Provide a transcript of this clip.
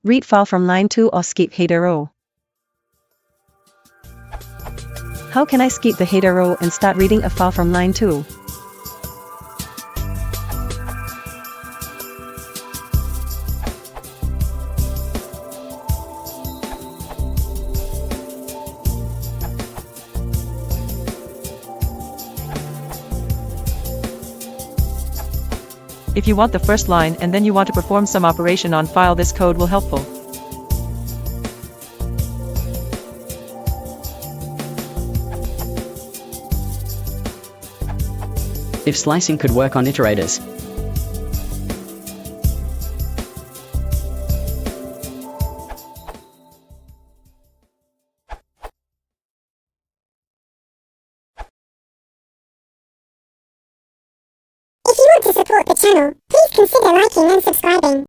Read file from line 2 or skip header row. How can I skip the header row and start reading a file from line 2? If you want the first line and then you want to perform some operation on file, this code will helpful. If slicing could work on iterators. If you want to support the channel, please consider liking and subscribing.